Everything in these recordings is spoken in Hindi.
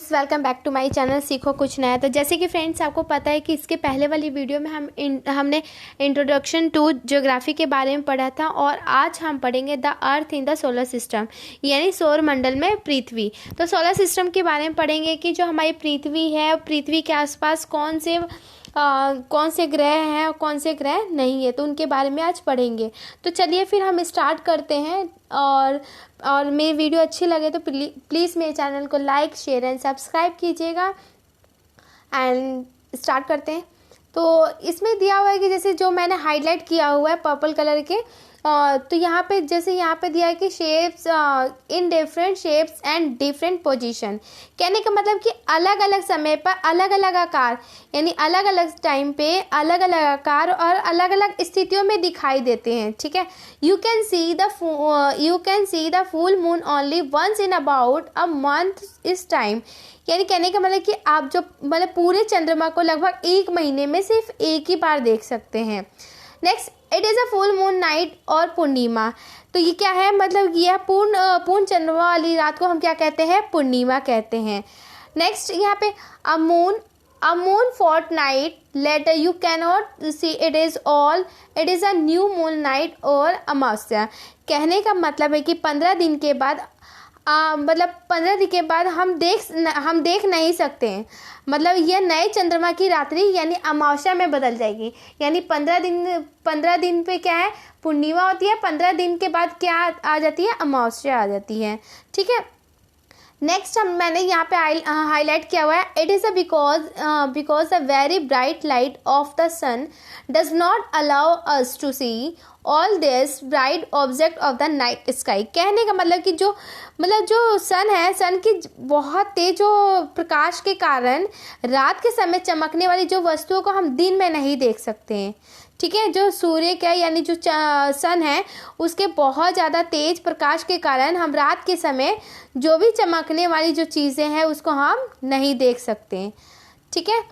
Friends, welcome back to my channel सीखो कुछ नया। तो जैसे कि फ्रेंड्स आपको पता है कि इसके पहले वाली वीडियो में हमने इंट्रोडक्शन टू ज्योग्राफी के बारे में पढ़ा था और आज हम पढ़ेंगे the earth in the solar system, यानी सौर मंडल में पृथ्वी। तो सोलर सिस्टम के बारे में पढ़ेंगे कि जो हमारी पृथ्वी है, पृथ्वी के आसपास कौन से ग्रह हैं और कौन से ग्रह नहीं है, तो उनके बारे में आज पढ़ेंगे। तो चलिए फिर हम स्टार्ट करते हैं। और मेरी वीडियो अच्छी लगे तो प्लीज़ मेरे चैनल को लाइक, शेयर एंड सब्सक्राइब कीजिएगा। एंड स्टार्ट करते हैं। तो इसमें दिया हुआ है कि जैसे जो मैंने हाईलाइट किया हुआ है पर्पल कलर के, तो यहाँ पे जैसे यहाँ पे दिया है कि shapes in different shapes and different position. कहने का मतलब कि अलग अलग समय पर अलग अलग आकार, यानी अलग अलग टाइम पे अलग अलग आकार और अलग अलग स्थितियों में दिखाई देते हैं। ठीक है। You can see the full moon only once in about a month इस टाइम। यानी कहने का मतलब कि आप जो पूरे चंद्रमा को लगभग एक महीने में सिर्फ एक ही बार देख सकते हैं। Next, it is a full moon night और पूर्णिमा। तो ये क्या है, मतलब यह पूर्ण चंद्रमा वाली रात को हम क्या कहते हैं, पूर्णिमा कहते हैं। नेक्स्ट यहाँ पे a moon fortnight later you cannot see it is a new moon night और अमावस्या। कहने का मतलब है कि 15 दिन के बाद 15 दिन के बाद हम देख नहीं सकते हैं। मतलब यह नए चंद्रमा की रात्रि यानी अमावस्या में बदल जाएगी। यानी 15 दिन पे क्या है, पूर्णिमा होती है। 15 दिन के बाद क्या आ जाती है, अमावस्या आ जाती है। ठीक है। नेक्स्ट मैंने यहाँ पे हाईलाइट किया हुआ है, it is because the very bright light of the sun does not allow us to see all this bright object of the night sky. कहने का मतलब कि जो सन है, सन की बहुत तेज प्रकाश के कारण रात के समय चमकने वाली जो वस्तुओं को हम दिन में नहीं देख सकते हैं। ठीक है। जो सूर्य का यानी जो सन है उसके बहुत ज़्यादा तेज प्रकाश के कारण हम रात के समय जो भी चमकने वाली जो चीज़ें हैं उसको हम नहीं देख सकते। ठीक है।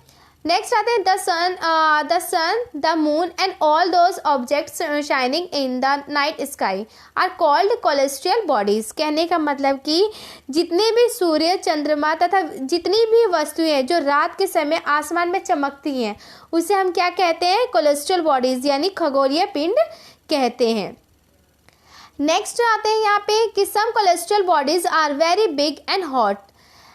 नेक्स्ट आते हैं the sun, the moon and all those objects shining in the night sky are called celestial bodies. कहने का मतलब कि जितने भी सूर्य, चंद्रमा तथा जितनी भी वस्तुएं हैं जो रात के समय आसमान में चमकती हैं उसे हम क्या कहते हैं, कोलेस्ट्रियल बॉडीज यानी खगोलीय पिंड कहते हैं। नेक्स्ट आते हैं यहाँ पे कि some celestial bodies are very big and hot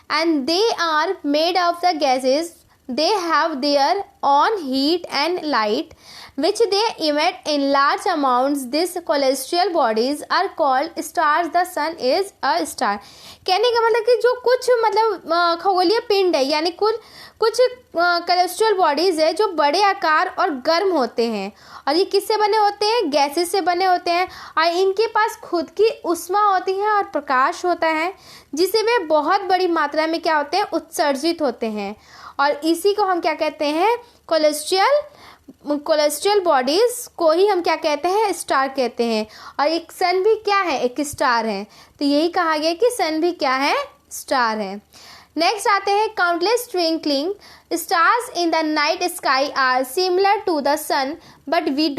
and they are made of the gases. They have their own heat and light which they emit in large amounts. These celestial bodies are called stars. The sun is a star. कहने का मतलब कि जो कुछ खगोलीय पिंड है यानी कुछ कोलेस्ट्रियल बॉडीज है जो बड़े आकार और गर्म होते हैं और ये किससे बने होते हैं, गैसेस से बने होते हैं और इनके पास खुद की ऊष्मा होती है और प्रकाश होता है जिसे वे बहुत बड़ी मात्रा में क्या होते हैं, उत्सर्जित होते हैं और इसी को हम क्या कहते हैं, कोलेस्ट्रियल बॉडीज को ही हम क्या कहते हैं, स्टार कहते हैं। और एक सन भी क्या है, एक स्टार है। तो यही कहा गया कि सन भी क्या है, स्टार है। नेक्स्ट आते हैं countless twinkling stars in the night sky are similar to the sun but we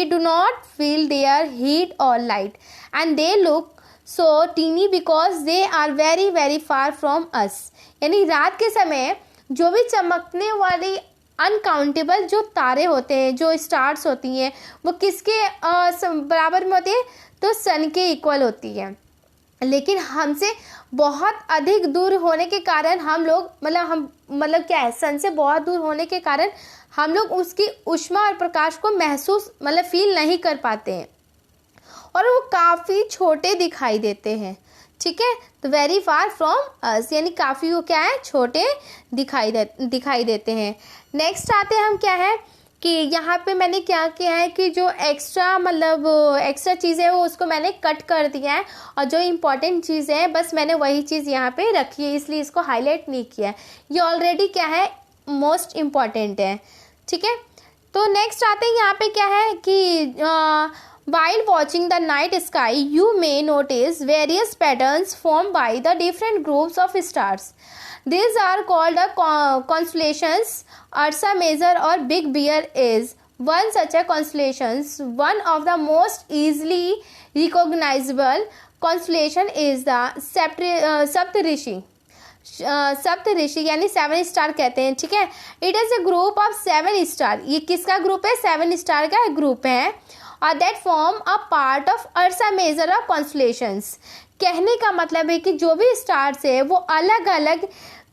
do not feel their heat और light and they look so tiny because they are very very far from us. यानी रात के समय जो भी चमकने वाली अनकाउंटेबल जो तारे होते हैं, जो स्टार्स होती हैं, वो किसके बराबर में होती है, तो सन के इक्वल होती है। लेकिन हमसे बहुत अधिक दूर होने के कारण हम लोग क्या है, सन से बहुत दूर होने के कारण हम लोग उसकी ऊष्मा और प्रकाश को महसूस फील नहीं कर पाते हैं और वो काफ़ी छोटे दिखाई देते हैं। ठीक है। तो वेरी फार फ्रॉम अस यानी काफ़ी वो क्या है, छोटे दिखाई देते हैं। नेक्स्ट आते हैं हम क्या है कि यहाँ पे मैंने क्या किया है कि जो एक्स्ट्रा चीज़ें वो उसको मैंने कट कर दिया है और जो इम्पोर्टेंट चीज़ें हैं बस मैंने वही चीज़ यहाँ पे रखी है, इसलिए इसको हाईलाइट नहीं किया है। ये ऑलरेडी क्या है, मोस्ट इम्पॉर्टेंट है। ठीक है। तो नेक्स्ट आते हैं यहाँ पे क्या है कि while watching the night sky, you may notice various patterns formed by the different groups of stars. These are called constellations. Ursa Major or Big Bear is one such a constellation. One of the most easily recognizable constellation is the Saptarishi. सप्त ऋषि यानी 7 स्टार कहते हैं, ठीक है। It is a group of 7 star, ये किसका ग्रुप है? 7 स्टार का ग्रुप है। और that form a part of Ursa Major of constellations. कहने का मतलब है कि जो भी स्टार्स है वो अलग अलग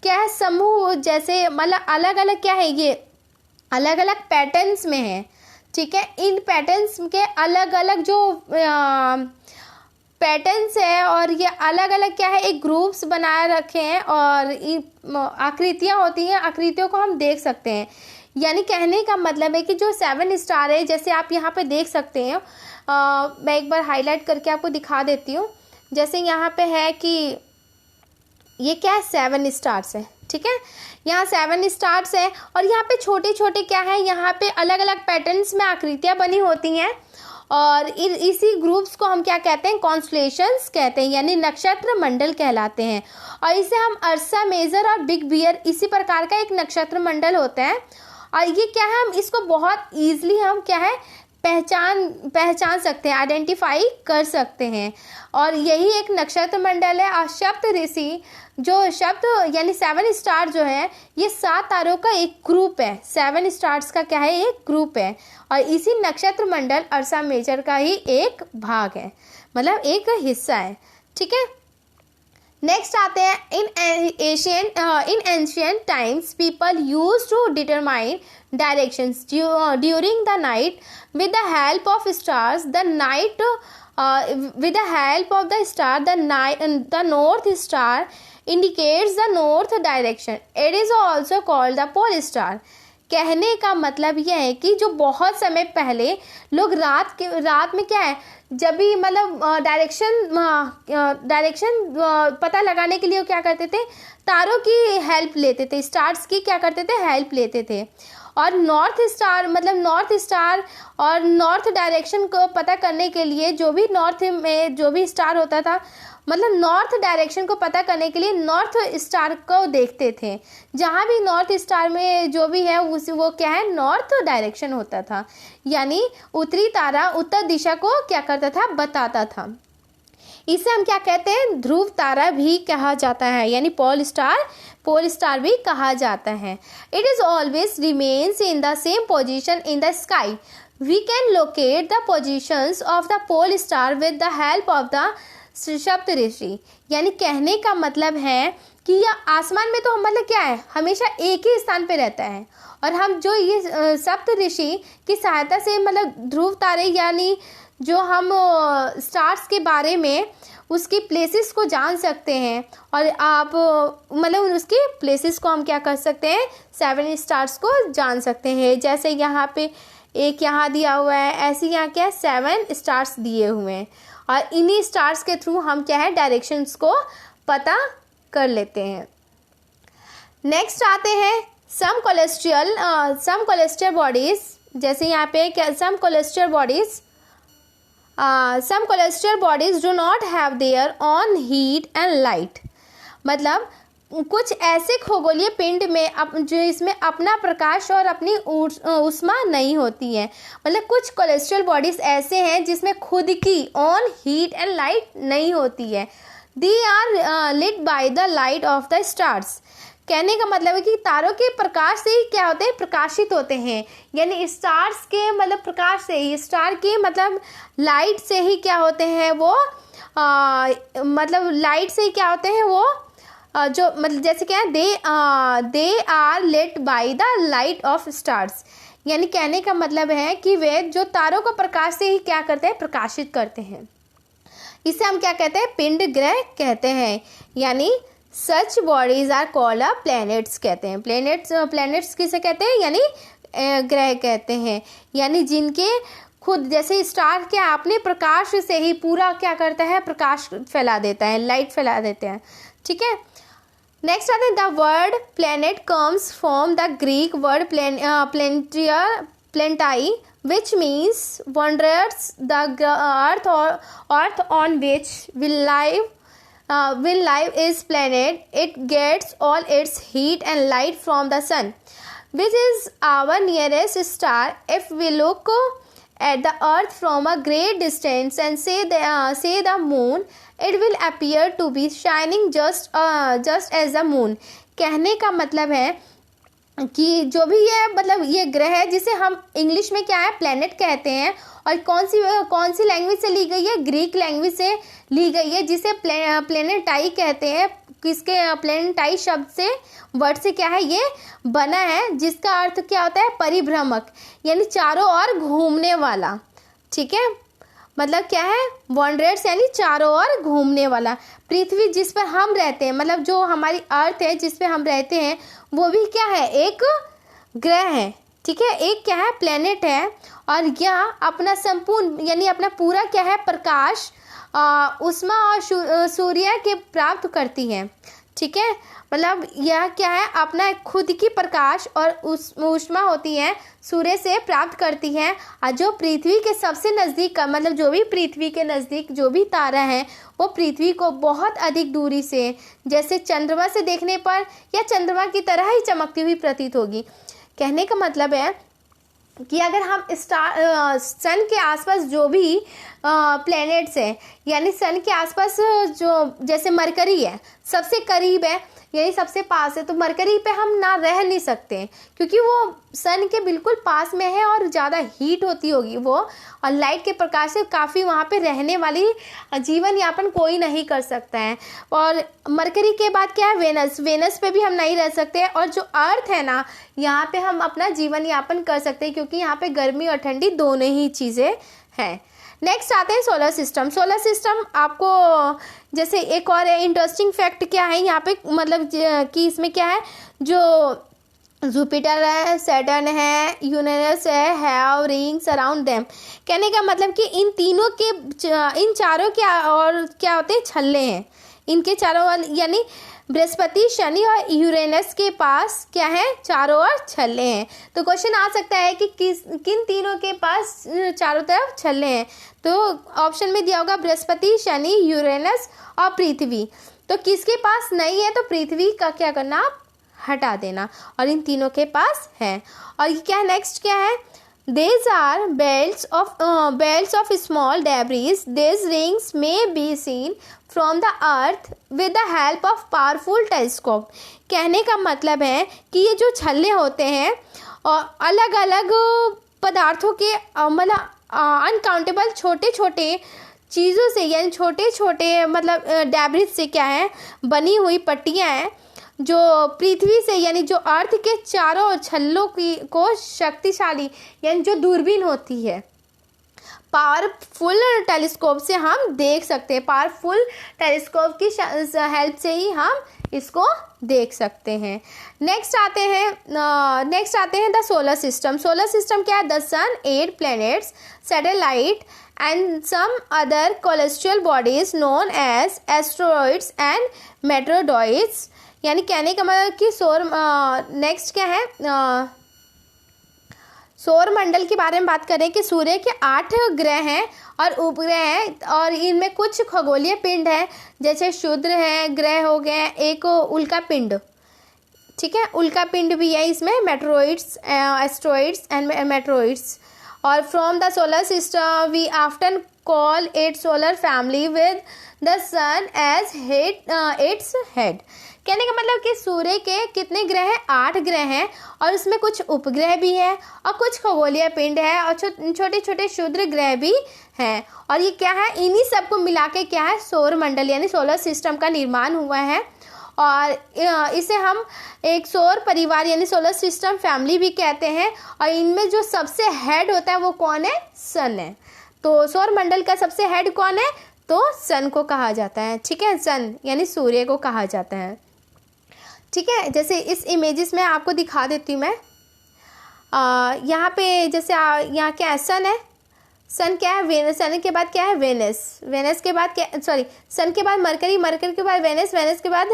क्या है, समूह जैसे, मतलब अलग अलग क्या है, ये अलग अलग पैटर्न्स में है, ठीक है। इन पैटर्न्स के अलग अलग जो पैटर्न्स है और ये अलग अलग क्या है, एक ग्रुप्स बनाए रखे हैं और आकृतियाँ होती हैं, आकृतियों को हम देख सकते हैं। यानी कहने का मतलब है कि जो 7 स्टार है, जैसे आप यहाँ पे देख सकते हैं, मैं एक बार हाईलाइट करके आपको दिखा देती हूँ। जैसे यहाँ पे है कि ये क्या है, 7 स्टार्स है, ठीक है। यहाँ 7 स्टार्स है और यहाँ पे छोटे छोटे क्या है, यहाँ पे अलग अलग पैटर्न्स में आकृतियाँ बनी होती हैं और इसी ग्रुप्स को हम क्या कहते हैं, कॉन्स्टलेशंस कहते हैं, यानी नक्षत्र मंडल कहलाते हैं। और इसे हम अर्सा मेजर और बिग बियर इसी प्रकार का एक नक्षत्र मंडल होता है। और ये क्या है, हम इसको बहुत ईजिली हम क्या है पहचान सकते हैं, आइडेंटिफाई कर सकते हैं। और यही एक नक्षत्र मंडल है। और सप्त ऋषि जो शब्द यानी 7 स्टार जो है, ये 7 तारों का एक ग्रुप है। 7 स्टार्स का क्या है, एक ग्रुप है और इसी नक्षत्र मंडल अर्सा मेजर का ही एक भाग है, मतलब एक हिस्सा है, ठीक है। नेक्स्ट आते हैं, in ancient times people use to determine directions during the night with the help of stars. The night with the help of the star, the north star indicates the north direction. It is also called the pole star. कहने का मतलब यह है कि जो बहुत समय पहले लोग रात में क्या है, जब भी मतलब डायरेक्शन पता लगाने के लिए क्या करते थे, तारों की हेल्प लेते थे, स्टार्स की क्या करते थे, हेल्प लेते थे। और नॉर्थ स्टार मतलब नॉर्थ स्टार और नॉर्थ डायरेक्शन को पता करने के लिए जो भी नॉर्थ में जो भी स्टार होता था, मतलब नॉर्थ डायरेक्शन को पता करने के लिए नॉर्थ स्टार को देखते थे। जहाँ भी नॉर्थ स्टार में जो भी है वो क्या है, नॉर्थ डायरेक्शन होता था। यानी उत्तरी तारा उत्तर दिशा को क्या करता था, बताता था। इसे हम क्या कहते हैं, ध्रुव तारा भी कहा जाता है, यानी पोल स्टार भी कहा जाता है। It is always remains in the same position in the sky. We can locate the positions of the pole star with the help of the Saptarishi. यानी कहने का मतलब है कि यह आसमान में तो मतलब क्या है, हमेशा एक ही स्थान पे रहता है और हम जो ये सप्त ऋषि की सहायता से मतलब ध्रुव तारे यानी जो हम स्टार्स के बारे में उसकी प्लेसेस को जान सकते हैं। और आप मतलब उसकी प्लेसेस को हम क्या कर सकते हैं, 7 स्टार्स को जान सकते हैं। जैसे यहाँ पे एक यहाँ दिया हुआ है, ऐसे यहाँ क्या है, 7 स्टार्स दिए हुए हैं और इन्हीं स्टार्स के थ्रू हम क्या है, डायरेक्शंस को पता कर लेते हैं। नेक्स्ट आते हैं सम कोलेस्ट्रल बॉडीज। जैसे यहाँ पे क्या, some celestial bodies do not have their own heat and light. मतलब कुछ ऐसे खगोलीय पिंड में जो इसमें अपना प्रकाश और अपनी ऊष्मा नहीं होती है। मतलब कुछ कोलेस्ट्रल बॉडीज ऐसे हैं जिसमें खुद की ऑन हीट एंड लाइट नहीं होती है। They are lit by the light of the stars. कहने का मतलब है कि तारों के प्रकाश से ही क्या होते हैं, प्रकाशित होते हैं। यानी स्टार्स के मतलब प्रकाश से ही, स्टार के मतलब लाइट से ही क्या होते हैं वो मतलब लाइट से ही क्या होते हैं वो जो मतलब जैसे क्या है, they are lit by the light of stars. यानी कहने का मतलब है कि वे जो तारों को प्रकाश से ही क्या करते हैं, प्रकाशित करते हैं। इसे हम क्या कहते हैं, पिंड ग्रह कहते हैं। यानी सच बॉडीज आर कॉल्ड प्लैनेट्स कहते हैं। प्लैनेट्स किसे कहते हैं, यानी ग्रह कहते हैं। यानी जिनके खुद जैसे स्टार के अपने प्रकाश से ही पूरा क्या करता है, प्रकाश फैला देता है, लाइट फैला देते हैं, ठीक है। नेक्स्ट आते हैं, the word planet comes from the Greek word planetai which means wonders the earth on which will live is planet. It gets all its heat and light from the sun, which is our nearest star. If we look at the earth from a great distance and say the moon, it will appear to be shining just as the moon. कहने का मतलब है कि जो भी ये मतलब ये ग्रह है जिसे हम इंग्लिश में क्या है प्लैनेट कहते हैं, और कौन सी लैंग्वेज से ली गई है, ग्रीक लैंग्वेज से ली गई है, जिसे प्लेनेटाई कहते हैं. किसके प्लेनेटाई शब्द से वर्ड से क्या है ये बना है, जिसका अर्थ क्या होता है परिभ्रमक, यानी चारों ओर घूमने वाला. ठीक है, मतलब क्या है वॉन्डरर्स यानी चारों ओर घूमने वाला. पृथ्वी जिस पर हम रहते हैं, मतलब जो हमारी अर्थ है जिस पे हम रहते हैं, वो भी क्या है एक ग्रह है. ठीक है, एक क्या है प्लेनेट है, और यह अपना संपूर्ण यानी अपना पूरा क्या है प्रकाश उष्मा और सूर्य के प्राप्त करती है. ठीक है, मतलब यह क्या है अपना खुद की प्रकाश और ऊष्मा होती है सूर्य से प्राप्त करती है. और जो पृथ्वी के सबसे नज़दीक मतलब जो भी पृथ्वी के नज़दीक जो भी तारा है वो पृथ्वी को बहुत अधिक दूरी से जैसे चंद्रमा से देखने पर या चंद्रमा की तरह ही चमकती हुई प्रतीत होगी. कहने का मतलब है कि अगर हम सन के आसपास जो भी प्लैनेट्स हैं, यानी सन के आसपास जो जैसे मरकरी है सबसे करीब है यानी सबसे पास है, तो मरकरी पे हम ना रह नहीं सकते क्योंकि वो सन के बिल्कुल पास में है और ज़्यादा हीट होती होगी वो, और लाइट के प्रकाश से काफ़ी वहाँ पे रहने वाली जीवन यापन कोई नहीं कर सकता है. और मरकरी के बाद क्या है वेनस पे भी हम नहीं रह सकते, और जो अर्थ है ना यहाँ पे हम अपना जीवन यापन कर सकते हैं क्योंकि यहाँ पे गर्मी और ठंडी दोनों ही चीज़ें हैं. नेक्स्ट आते हैं सोलर सिस्टम. सोलर सिस्टम आपको जैसे एक और इंटरेस्टिंग फैक्ट क्या है यहाँ पे, मतलब कि इसमें क्या है जो जुपिटर है, सैटर्न है, यूरेनस है, हैव रिंग्स अराउंड देम. कहने का मतलब कि इन चारों के और क्या होते हैं छल्ले हैं, इनके चारों यानी बृहस्पति, शनि और यूरेनस के पास क्या है चारों ओर छल्ले हैं. तो क्वेश्चन आ सकता है कि किन तीनों के पास चारों तरफ छल्ले हैं, तो ऑप्शन में दिया होगा बृहस्पति, शनि, यूरेनस और पृथ्वी. तो किसके पास नहीं है तो पृथ्वी का क्या करना आप हटा देना, और इन तीनों के पास है. और ये क्या है नेक्स्ट क्या है, these are belts of small debris. These rings may be seen from the earth with the help of powerful telescope. कहने का मतलब है कि ये जो छल्ले होते हैं और अलग अलग पदार्थों के मतलब अनकाउंटेबल छोटे छोटे चीज़ों से यानी छोटे छोटे मतलब डेब्रिस से क्या है बनी हुई पट्टियाँ हैं जो पृथ्वी से यानी जो अर्थ के चारों छल्लों को शक्तिशाली यानी जो दूरबीन होती है पावरफुल टेलीस्कोप से हम देख सकते हैं. पावरफुल टेलीस्कोप की हेल्प से ही हम इसको देख सकते हैं. नेक्स्ट आते हैं the solar system. Solar system क्या है, the sun, 8 planets, satellite and some other celestial bodies known as asteroids and meteoroids. यानी कहने का मतलब कि नेक्स्ट क्या है सौर मंडल के बारे में बात करें कि सूर्य के 8 ग्रह हैं और उपग्रह हैं, और इनमें कुछ खगोलीय पिंड हैं जैसे क्षुद्र है, ग्रह हो गए, एक उल्का पिंड. ठीक है, उल्का पिंड भी है इसमें, मेट्रोइड्स, एस्ट्रॉइड्स एंड मेट्रोइड्स. और from the solar system we often call it solar family with the sun as its head. कहने का मतलब कि सूर्य के कितने ग्रह हैं, 8 ग्रह हैं, और उसमें कुछ उपग्रह भी हैं और कुछ खगोलीय पिंड है और छोटे छोटे क्षुद्र ग्रह भी हैं. और ये क्या है इन्हीं सबको मिला के क्या है सौर मंडल यानी सोलर सिस्टम का निर्माण हुआ है. और इसे हम एक सौर परिवार यानी सोलर सिस्टम फैमिली भी कहते हैं. और इनमें जो सबसे हेड होता है वो कौन है, सन है. तो सौर मंडल का सबसे हेड कौन है, तो सन को कहा जाता है. ठीक है, सन यानी सूर्य को कहा जाता है. ठीक है, जैसे इस इमेजेस में आपको दिखा देती हूँ मैं. यहाँ पे जैसे यहाँ क्या है, सन है, सन क्या है वेनस, सन के बाद क्या है वेनस, वेनस के बाद क्या सन के बाद मरकरी, मरकरी के बाद वेनस, वेनस के बाद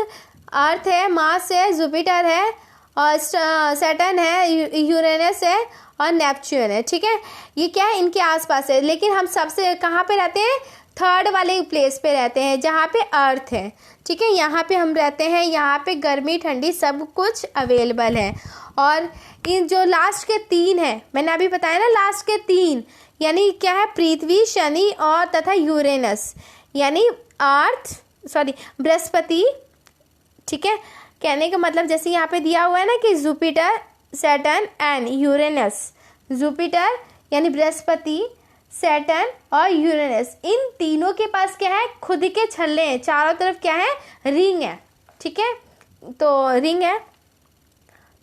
अर्थ है, मार्स है, जुपिटर है और सैटर्न है, यूरेनस है और नेपच्यून है. ठीक है, ये क्या है इनके आसपास है, लेकिन हम सबसे कहाँ पे रहते हैं, 3rd वाले प्लेस पे रहते हैं जहाँ पे अर्थ है. ठीक है, यहाँ पे हम रहते हैं, यहाँ पे गर्मी ठंडी सब कुछ अवेलेबल है. और इन जो लास्ट के 3 हैं मैंने अभी बताया ना, लास्ट के 3 यानी क्या है, पृथ्वी, शनि और तथा यूरेनस, यानी बृहस्पति, ठीक है। कहने का मतलब जैसे यहाँ पे दिया हुआ है ना कि Jupiter, Saturn and Uranus, Jupiter यानी बृहस्पति, सैटर्न और यूरेनस, इन तीनों के पास क्या है, खुद के छल्ले हैं, चारों तरफ क्या है, रिंग है, ठीक है, तो रिंग है,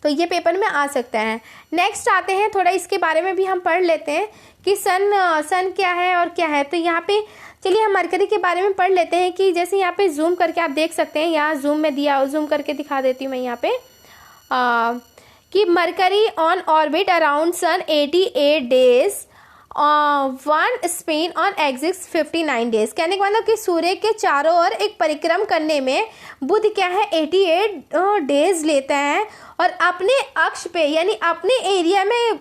तो ये पेपर में आ सकता है। नेक्स्ट आते हैं, थोड़ा इसके बारे में भी हम पढ़ लेते हैं कि सन क्या है और क्या है। तो यहाँ पे चलिए हम मरकरी के बारे में पढ़ लेते हैं कि जैसे यहाँ पे जूम करके आप देख सकते हैं, यहाँ जूम में दिया, जूम करके दिखा देती हूँ मैं यहाँ पे कि Mercury on orbit around sun 88 days, one spin on axis 59 days. कहने का मतलब कि सूर्य के चारों ओर एक परिक्रम करने में बुध क्या है, 88 डेज लेता है, और अपने अक्ष पे यानी अपने एरिया में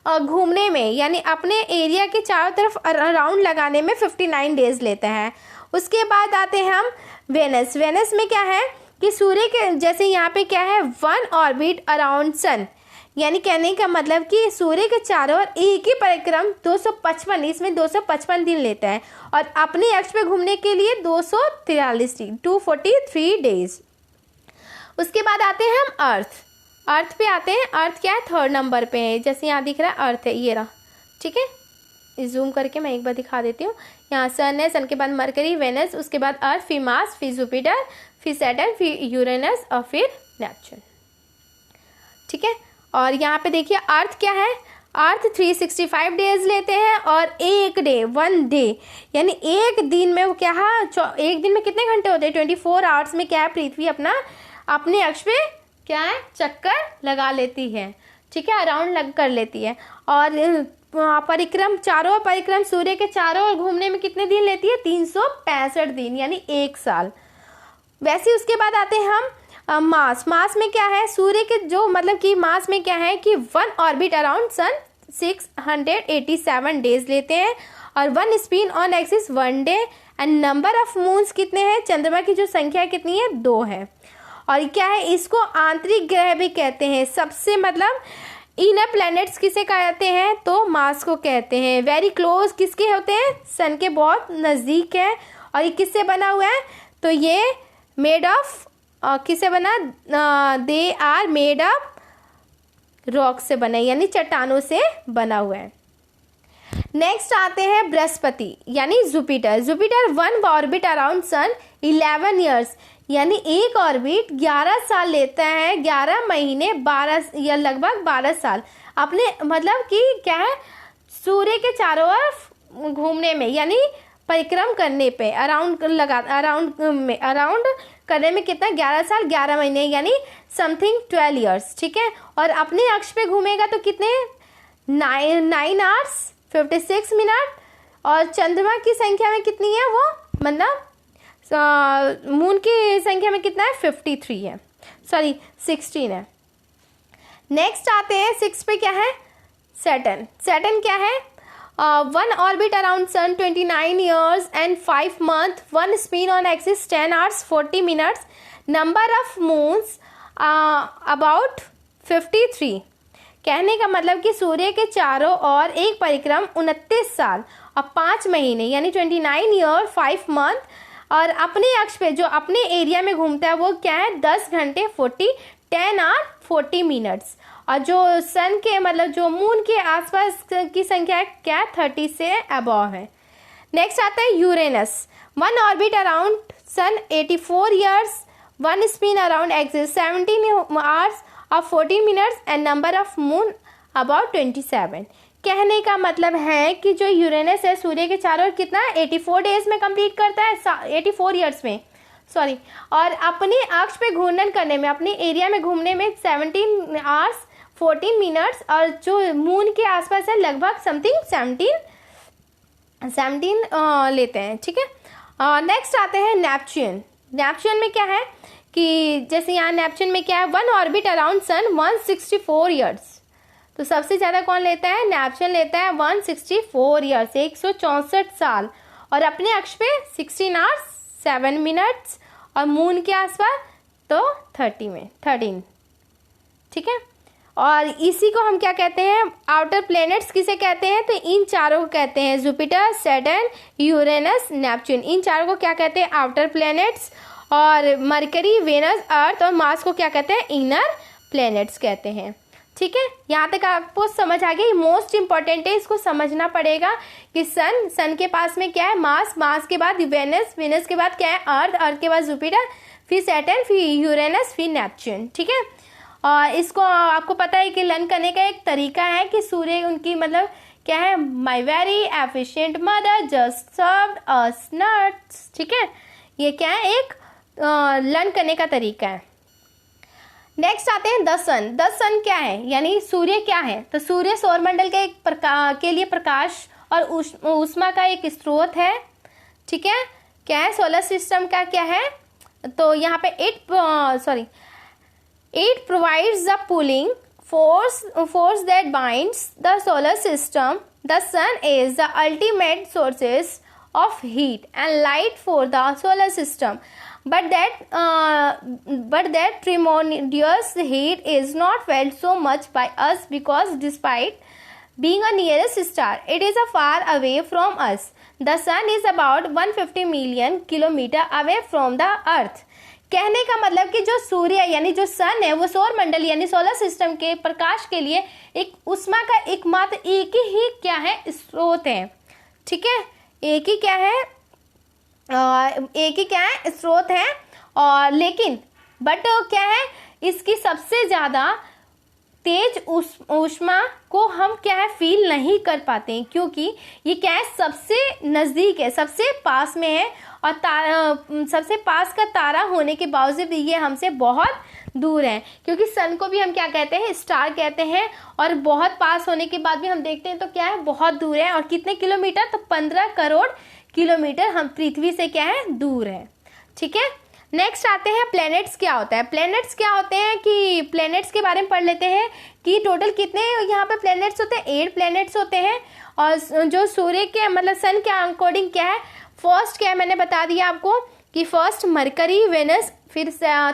घूमने में, यानी अपने एरिया के चारों तरफ राउंड लगाने में 59 डेज लेता है। उसके बाद आते हैं हम वेनस। वेनस में क्या है कि सूर्य के जैसे यहाँ पे क्या है, वन ऑर्बिट अराउंड सन, यानी कहने का मतलब कि सूर्य के चारों ओर एक ही परिक्रम 255, इसमें 255 दिन लेता है, और अपने अक्ष पे घूमने के लिए 243 डेज। उसके बाद आते हैं हम अर्थ। अर्थ पे आते हैं, अर्थ क्या है, 3rd नंबर पे है, जैसे यहाँ दिख रहा है अर्थ है, ये रहा, ठीक है। जूम करके मैं एक बार दिखा देती हूँ। यहाँ सन है, सन के बाद मरकरी, वेनस, उसके बाद अर्थ, फिर मार्स, फिर जुपिटर, फिर सैटर्न, फिर यूरेनस और फिर नेपच्यून, ठीक है। और यहाँ पे देखिए अर्थ क्या है, अर्थ 365 डेज लेते हैं, और एक डे, 1 डे, यानी एक दिन में वो क्या है, एक दिन में कितने घंटे होते हैं, 24 आवर्स में क्या है, पृथ्वी अपने अक्ष पे क्या है, चक्कर लगा लेती है, ठीक है, अराउंड कर लेती है। और परिक्रम, चारों परिक्रम सूर्य के चारों ओर घूमने में कितने दिन लेती है, 365 दिन, यानी 1 साल। वैसे उसके बाद आते हैं हम मास। मास में क्या है, सूर्य के जो मतलब कि मास में क्या है कि 1 ऑर्बिट अराउंड सन 687 डेज लेते हैं, और 1 spin on axis 1 day, and number of moons कितने हैं, चंद्रमा की जो संख्या कितनी है, 2 है। और क्या है, इसको आंतरिक ग्रह भी कहते हैं। सबसे मतलब इनर प्लैनेट्स किसे कहते हैं, तो मार्स को कहते हैं। वेरी क्लोज किसके होते हैं, सन के बहुत नज़दीक है। और ये किससे बना हुआ है, तो ये मेड ऑफ किससे बना, they are made of rock से बना, यानी चट्टानों से बना हुआ है। नेक्स्ट आते हैं बृहस्पति यानी Jupiter. Jupiter 1 orbit around sun 11 years, यानी एक ऑर्बिट 11 साल लेता है, 11 महीने 12 या लगभग 12 साल अपने मतलब कि क्या है, सूर्य के चारों ओर घूमने में, यानी परिक्रम करने पे, अराउंड करने में कितना, 11 साल 11 महीने, यानी समथिंग 12 ईयर्स, ठीक है। और अपने अक्ष पे घूमेगा तो कितने, 9 आवर्स 56 मिनट, और चंद्रमा की संख्या में कितनी है वो, मतलब मून की संख्या में कितना है, 53 है, सॉरी 16 है। नेक्स्ट आते हैं 6 पे, क्या है, सैटर्न। सैटर्न क्या है, 1 orbit around sun 29 years and 5 month, 1 spin on axis 10 hours 40 minutes, number of moons about 53। कहने का मतलब कि सूर्य के चारों ओर एक परिक्रम 29 साल और 5 महीने, यानी 29 ईयर 5 मंथ, और अपने अक्ष पे जो अपने एरिया में घूमता है वो क्या है, 10 घंटे 10 आवर 40 मिनट्स। और जो सन के मतलब जो मून के आसपास की संख्या क्या है, 30 से अबव है। नेक्स्ट आता है Uranus. 1 orbit around sun 84 years, 1 spin around axis 17 hours और 14 minutes, and number of moon about 27। कहने का मतलब है कि जो यूरेनस है सूर्य के चारों ओर कितना 84 डेज में कंप्लीट करता है, 84 ईयर्स में, सॉरी, और अपने अक्ष पे घूर्णन करने में, अपने एरिया में घूमने में 17 आवर्स 14 मिनट्स, और जो मून के आसपास है लगभग समथिंग 17 लेते हैं, ठीक है। नेक्स्ट आते हैं नेपच्यून। नेपच्यून में क्या है कि जैसे यहाँ नेपच्यून में क्या है, 1 ऑर्बिट अराउंड सन 164 ईयर्स। तो सबसे ज़्यादा कौन लेता है, नेपच्यून लेता है 164 ईयर्स, 164 साल, और अपने अक्ष पे 16 आवर्स 7 मिनट्स, और मून के आसपास तो 13, ठीक है। और इसी को हम क्या कहते हैं, आउटर प्लैनेट्स किसे कहते हैं, तो इन चारों को कहते हैं जुपिटर, सैटर्न, यूरेनस, नेपच्यून। इन चारों को क्या कहते हैं, आउटर प्लैनेट्स। और मरकरी, वेनस, अर्थ और मार्स को क्या कहते हैं, इनर प्लैनेट्स कहते हैं। ठीक है, यहाँ तक आपको समझ आ गई। मोस्ट इंपॉर्टेंट है, इसको समझना पड़ेगा कि सन के पास में क्या है, मार्स के बाद वेनस के बाद क्या है, अर्थ के बाद जुपिटर, फिर सैटर्न, फिर यूरेनस, फिर नेपच्यून। ठीक है, और इसको आपको पता है कि लर्न करने का एक तरीका है कि सूर्य उनकी मतलब क्या है, my very efficient mother just served us nuts. ठीक है, ये क्या है, एक लर्न करने का तरीका है। नेक्स्ट आते हैं द सन। द सन क्या है, यानी सूर्य क्या है, तो सूर्य सौरमंडल के के लिए प्रकाश और ऊष्मा का एक स्रोत है। ठीक है, क्या है, सोलर सिस्टम का क्या है, तो यहाँ पे it provides the pulling force that binds the solar system. The sun is the ultimate sources of heat and light for the solar system, but that tremendous heat is not felt so much by us because despite being a nearest star, it is a far away from us. The sun is about 150 million kilometer away from the earth. कहने का मतलब कि जो सूर्य यानी जो सन है वो सौर मंडल यानी सोलर सिस्टम के प्रकाश के लिए एक ऊष्मा का एकमात्र एक ही क्या है, स्रोत है। ठीक है, एक ही क्या है स्रोत है। और लेकिन बट क्या है, इसकी सबसे ज्यादा तेज ऊष्मा को हम क्या है, फील नहीं कर पाते हैं, क्योंकि ये क्या है, सबसे नजदीक है, सबसे पास में है, और सबसे पास का तारा होने के बावजूद भी ये हमसे बहुत दूर है, क्योंकि सन को भी हम क्या कहते हैं, स्टार कहते हैं। और बहुत पास होने के बाद भी हम देखते हैं तो क्या है, बहुत दूर है। और कितने किलोमीटर, तो 15 करोड़ किलोमीटर हम पृथ्वी से क्या है, दूर है। ठीक है, नेक्स्ट आते हैं प्लैनेट्स क्या होता है। प्लैनेट्स क्या होते हैं कि प्लैनेट्स के बारे में पढ़ लेते हैं कि टोटल कितने यहाँ पे प्लैनेट्स होते हैं, 8 प्लैनेट्स होते हैं। और जो सूर्य के मतलब सन के अकॉर्डिंग क्या है, फर्स्ट क्या है, मैंने बता दिया आपको कि फर्स्ट मरकरी, वेनस, फिर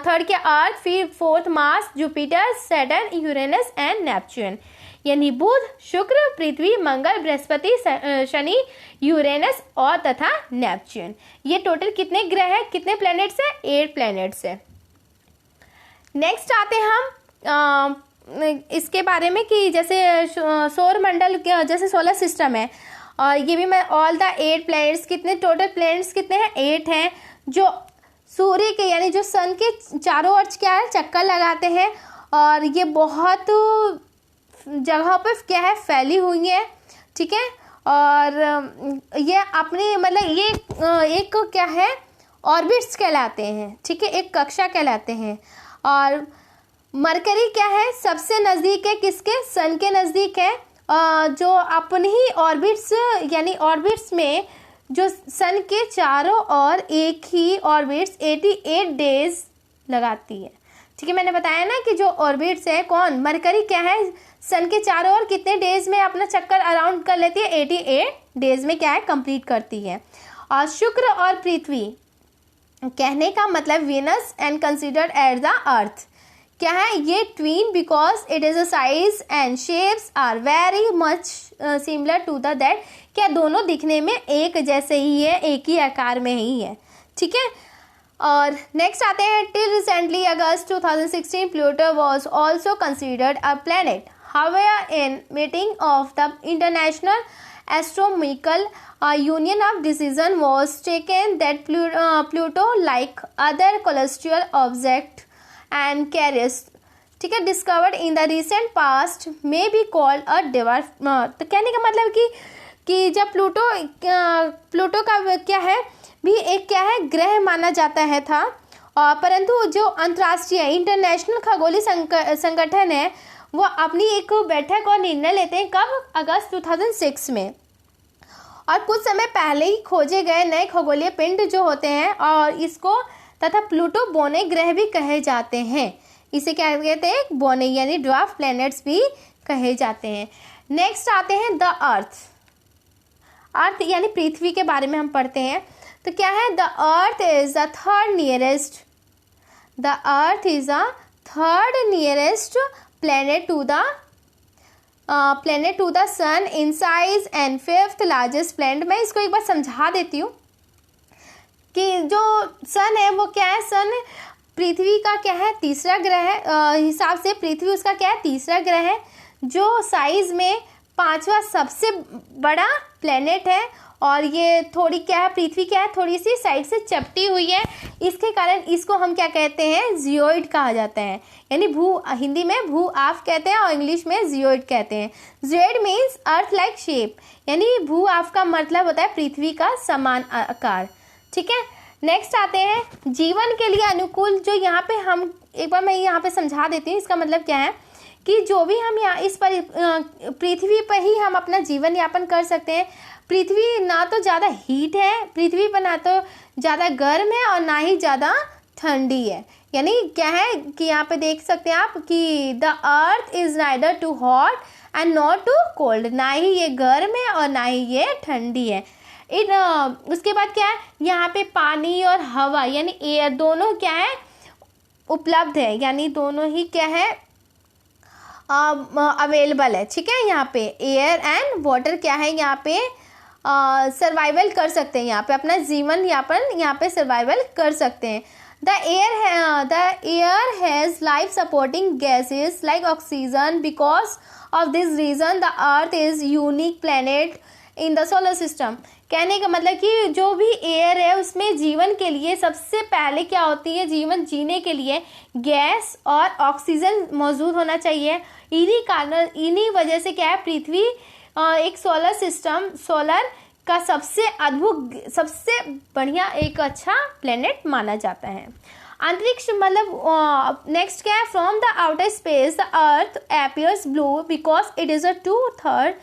थर्ड क्या अर्थ, फिर fourth Mars, Jupiter, Saturn, Uranus and Neptune, यानी बुध, शुक्र, पृथ्वी, मंगल, बृहस्पति, शनि, यूरेनस और तथा नेपच्यून। ये टोटल कितने ग्रह है, कितने प्लैनेट्स है, 8 प्लैनेट्स है। नेक्स्ट आते हैं हम इसके बारे में कि जैसे सौर मंडल जैसे सोलर सिस्टम है, और ये भी मैं ऑल द 8 प्लैनेट्स, कितने टोटल प्लैनेट्स कितने हैं, 8 हैं, जो सूर्य के यानी जो सन के चारों ओर क्या है, चक्कर लगाते हैं। और ये बहुत जगह पर क्या है, फैली हुई है। ठीक है, और ये अपने मतलब ये एक क्या है, ऑर्बिट्स कहलाते हैं। ठीक है, एक कक्षा कहलाते हैं। और मरकरी क्या है, सबसे नज़दीक है, किसके, सन के नज़दीक है, जो अपने ही ऑर्बिट्स यानी ऑर्बिट्स में जो सन के चारों ओर एक ही ऑर्बिट्स 88 डेज लगाती है। ठीक है, मैंने बताया ना कि जो ऑर्बिट्स है, कौन, मरकरी क्या है, सन के चारों ओर कितने डेज में अपना चक्कर अराउंड कर लेती है, 88 डेज में क्या है, कंप्लीट करती है। और शुक्र और पृथ्वी, कहने का मतलब Venus and considered as the earth, क्या है, ये twin because it is a size and shapes are very much similar to the that, क्या दोनों दिखने में एक जैसे ही है, एक ही आकार में ही है। ठीक है, और नेक्स्ट आते हैं till recently August 2016 Pluto was also considered a planet. However in meeting of the international astronomical union of decision was taken that Pluto like other celestial object and Ceres, ठीक है, discovered in the recent past may be called a dwarf। तो कहने का मतलब कि जब प्लूटो का क्या है भी एक क्या है, ग्रह माना जाता है था, और परंतु जो अंतर्राष्ट्रीय इंटरनेशनल खगोलीय संगठन है वो अपनी एक बैठक और निर्णय लेते हैं, कब, अगस्त 2006 में। और कुछ समय पहले ही खोजे गए नए खगोलीय पिंड जो होते हैं, और इसको तथा प्लूटो बोने ग्रह भी कहे जाते हैं। इसे क्या कहते हैं, बोने यानी ड्वार्फ प्लैनेट्स भी कहे जाते हैं। नेक्स्ट आते हैं द अर्थ। अर्थ यानी पृथ्वी के बारे में हम पढ़ते हैं, तो क्या है, the earth is the third nearest planet to the sun in size and fifth largest planet। मैं इसको एक बार समझा देती हूँ कि जो सन है वो क्या है, सन पृथ्वी का क्या है, तीसरा ग्रह है। हिसाब से पृथ्वी उसका क्या है, तीसरा ग्रह है, जो साइज में 5वां सबसे बड़ा प्लेनेट है। और ये थोड़ी क्या है, पृथ्वी क्या है, थोड़ी सी साइड से चपटी हुई है, इसके कारण इसको हम क्या कहते हैं, जियोइड कहा जाता है। यानी हिंदी में भू आफ कहते हैं और इंग्लिश में जियोइड कहते हैं। Geoid means earth like shape, यानी भू आफ का मतलब होता है पृथ्वी का समान आकार। ठीक है, नेक्स्ट आते हैं जीवन के लिए अनुकूल। जो यहाँ पे हम एक बार मैं यहाँ पे समझा देती हूँ, इसका मतलब क्या है कि जो भी हम यहाँ इस पर पृथ्वी पर ही हम अपना जीवन यापन कर सकते हैं। पृथ्वी ना तो ज़्यादा हीट है, पृथ्वी पर ना तो ज़्यादा गर्म है और ना ही ज़्यादा ठंडी है। यानी क्या है कि यहाँ पे देख सकते हैं आप कि the earth is neither too hot and not too cold, ना ही ये गर्म है और ना ही ये ठंडी है। उसके बाद क्या है, यहाँ पे पानी और हवा यानी एयर दोनों क्या है, उपलब्ध है, यानी दोनों ही क्या है, अवेलेबल है। ठीक है, यहाँ पे एयर एंड वाटर क्या है, यहाँ पे सर्वाइवल कर सकते हैं, यहाँ पे अपना जीवन यापन यहाँ पे सर्वाइवल कर सकते हैं। The air has life supporting gases like oxygen. Because of this reason the earth is unique planet in the solar system. कहने का मतलब कि जो भी एयर है उसमें जीवन के लिए सबसे पहले क्या होती है, जीवन जीने के लिए गैस और ऑक्सीजन मौजूद होना चाहिए। इन्हीं वजह से क्या है, पृथ्वी एक सोलर का सबसे अद्भुत, सबसे बढ़िया एक अच्छा प्लेनेट माना जाता है। अंतरिक्ष मतलब नेक्स्ट क्या है, from the outer space the earth appears blue because it is a 2/3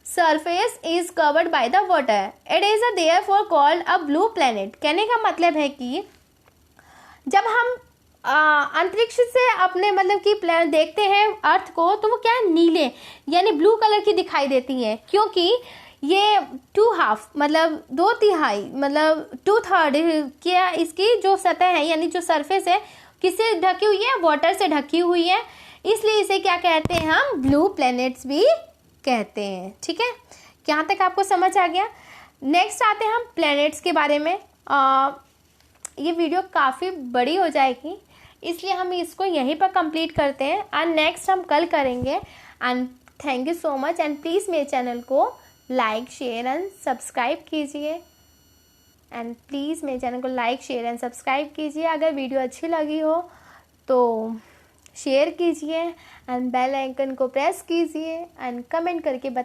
surface is covered by the water. It is therefore called a blue planet। कहने का मतलब है कि जब हम अंतरिक्ष से अपने मतलब कि प्लेनेट देखते हैं अर्थ को, तो वो क्या है, नीले यानी ब्लू कलर की दिखाई देती हैं, क्योंकि ये 2/2 मतलब 2/3 मतलब 2/3 क्या इसकी जो सतह है यानी जो सरफेस है किससे ढकी हुई है, वाटर से ढकी हुई है, इसलिए इसे क्या कहते हैं, हम ब्लू प्लैनेट्स भी कहते हैं। ठीक है, यहाँ तक आपको समझ आ गया। नेक्स्ट आते हैं हम प्लैनेट्स के बारे में। ये वीडियो काफ़ी बड़ी हो जाएगी, इसलिए हम इसको यहीं पर कंप्लीट करते हैं एंड नेक्स्ट हम कल करेंगे। And thank you so much and please मेरे चैनल को लाइक शेयर एंड सब्सक्राइब कीजिए। एंड प्लीज़ मेरे चैनल को लाइक शेयर एंड सब्सक्राइब कीजिए। अगर वीडियो अच्छी लगी हो तो शेयर कीजिए एंड बेल आइकन को प्रेस कीजिए एंड कमेंट करके